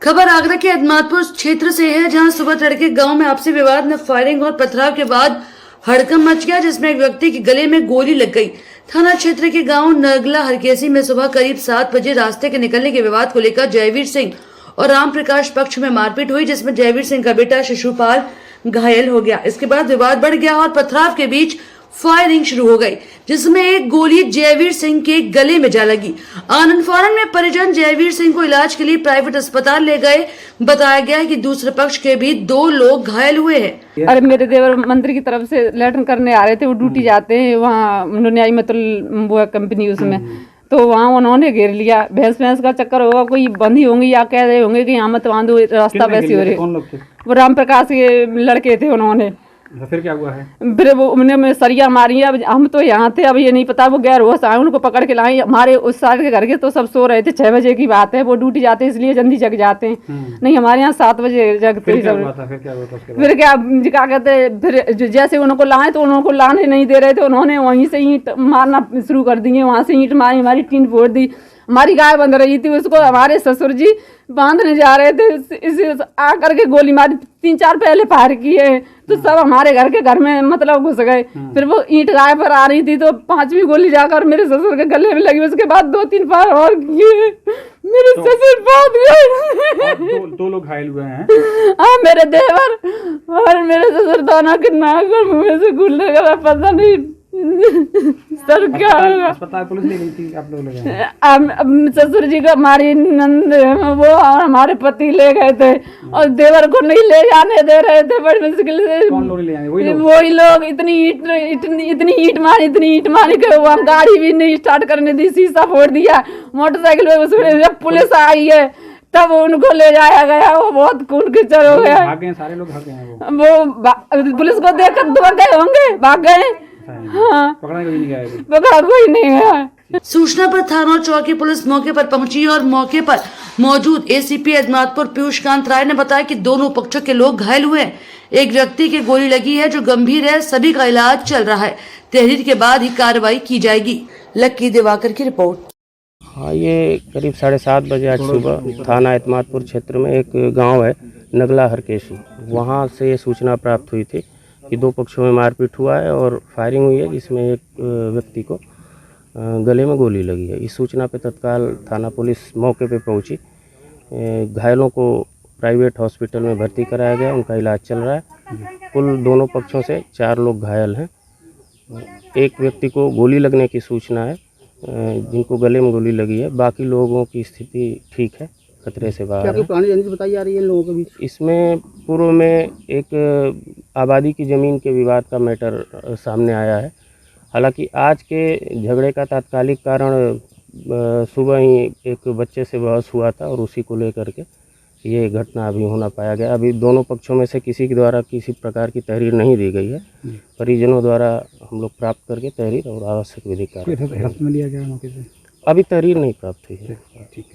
खबर आगरा के अदमातपुर क्षेत्र से है, जहां सुबह तड़के गांव में आपसी विवाद में फायरिंग और पथराव के बाद हड़कंप मच गया, जिसमें एक व्यक्ति के गले में गोली लग गई। थाना क्षेत्र के गांव नगला हरकेसी में सुबह करीब 7 बजे रास्ते के निकलने के विवाद को लेकर जयवीर सिंह और राम प्रकाश पक्ष में मारपीट हुई, जिसमें जयवीर सिंह का बेटा शिशुपाल घायल हो गया। इसके बाद विवाद बढ़ गया और पथराव के बीच फायरिंग शुरू हो गई, जिसमें एक गोली जयवीर सिंह के गले में जा लगी। आनंद फौरन में परिजन जयवीर सिंह को इलाज के लिए प्राइवेट अस्पताल ले गए। बताया गया है कि दूसरे पक्ष के भी 2 लोग घायल हुए हैं। अरे मेरे देवर मंदिर की तरफ से लैट्रिन करने आ रहे थे, वो ड्यूटी जाते हैं वहाँ नुनियाई मतलब वो कंपनी उसमें, तो वहाँ उन्होंने घेर लिया। भैंस का चक्कर होगा, कोई बंदी होंगी या कह रहे होंगे कि यहाँ मत बांधो, रास्ता वैसे हो रहे। वो राम प्रकाश के लड़के थे उन्होंने। फिर क्या हुआ है? फिर वो उन्हें सरिया मारी। अब हम तो यहाँ थे, अब ये नहीं पता वो गैर होश आए, उनको पकड़ के लाए। हमारे उस साइड के घर के तो सब सो रहे थे, 6 बजे की बात है, वो ड्यूटी जाते हैं इसलिए जल्दी जग जाते हैं। नहीं हमारे यहाँ 7 बजे जगते हैं सब। फिर क्या कहते, फिर जैसे उनको लाए तो उनको लाने नहीं दे रहे थे, उन्होंने वहीं से ईंट मारना शुरू कर दिए। वहाँ से ईंट मारी, हमारी टीन फोड़ दी। हमारी गाय बंध रही थी, उसको हमारे ससुर जी बांधने जा रहे थे, इसे आकर के गोली मारी। 3-4 पहले फायर किए तो सब हमारे घर में मतलब घुस गए। फिर वो ईंट गाय पर आ रही थी तो 5वीं गोली जाकर मेरे ससुर के गले में लगी। उसके बाद 2-3 फायर और किए, मेरे ससुर बहुत गए। 2 लोग घायल हुए हैं। हाँ, मेरे देवर और मेरे ससुर दोनों के नाक और मुँह से खून लगा, पता नहीं सर क्या होगा। अस्पताल पुलिस ले गई थी, आप लोग ले गए? ससुर जी को हमारी नंद वो और हमारे पति ले गए थे और देवर को नहीं ले जाने दे रहे थे, बड़ी मुश्किल से। कौन लोग ले जाए? वही लोग। इतनी ईंट मारी के वो गाड़ी भी नहीं स्टार्ट करने दी, शीशा फोड़ दिया मोटरसाइकिल में। उसमें जब पुलिस आई है तब उनको ले जाया गया। वो बहुत खून कीचड़ हो गया। भाग गए, सारे लोग भाग गए हैं। वो पुलिस को देखकर भाग गए होंगे, भाग गए। हाँ, पकड़ा कोई नहीं गया? पकड़ा कोई नहीं गया। सूचना पर थाना और चौकी पुलिस मौके पर पहुंची और मौके पर मौजूद एसीपी अदमातपुर पीयूष कांत राय ने बताया कि दोनों पक्षों के लोग घायल हुए हैं। एक व्यक्ति के गोली लगी है जो गंभीर है, सभी का इलाज चल रहा है। तहरीर के बाद ही कार्रवाई की जाएगी। लक्की दिवाकर की रिपोर्ट। हाँ, ये करीब 7:30 बजे आज सुबह थाना अदमातपुर क्षेत्र में एक गांव है नगला हरकेसी, वहाँ से सूचना प्राप्त हुई थी कि 2 पक्षों में मारपीट हुआ है और फायरिंग हुई है, जिसमें एक व्यक्ति को गले में गोली लगी है। इस सूचना पे तत्काल थाना पुलिस मौके पे पहुंची। घायलों को प्राइवेट हॉस्पिटल में भर्ती कराया गया, उनका इलाज चल रहा है। कुल दोनों पक्षों से 4 लोग घायल हैं। एक व्यक्ति को गोली लगने की सूचना है, जिनको गले में गोली लगी है। बाकी लोगों की स्थिति ठीक है, खतरे से बाहर है। पुरानी रंजिश बताई जा रही है लोगों के बीच? इसमें पूर्व में एक आबादी की ज़मीन के विवाद का मैटर सामने आया है। हालांकि आज के झगड़े का तात्कालिक कारण सुबह ही एक बच्चे से बहस हुआ था और उसी को लेकर के ये घटना अभी होना पाया गया। अभी दोनों पक्षों में से किसी के द्वारा किसी प्रकार की तहरीर नहीं दी गई है। परिजनों द्वारा हम लोग प्राप्त करके तहरीर और आवश्यक विधिक कार्य लिया गया मौके से? अभी तहरीर नहीं प्राप्त हुई है। ठीक है।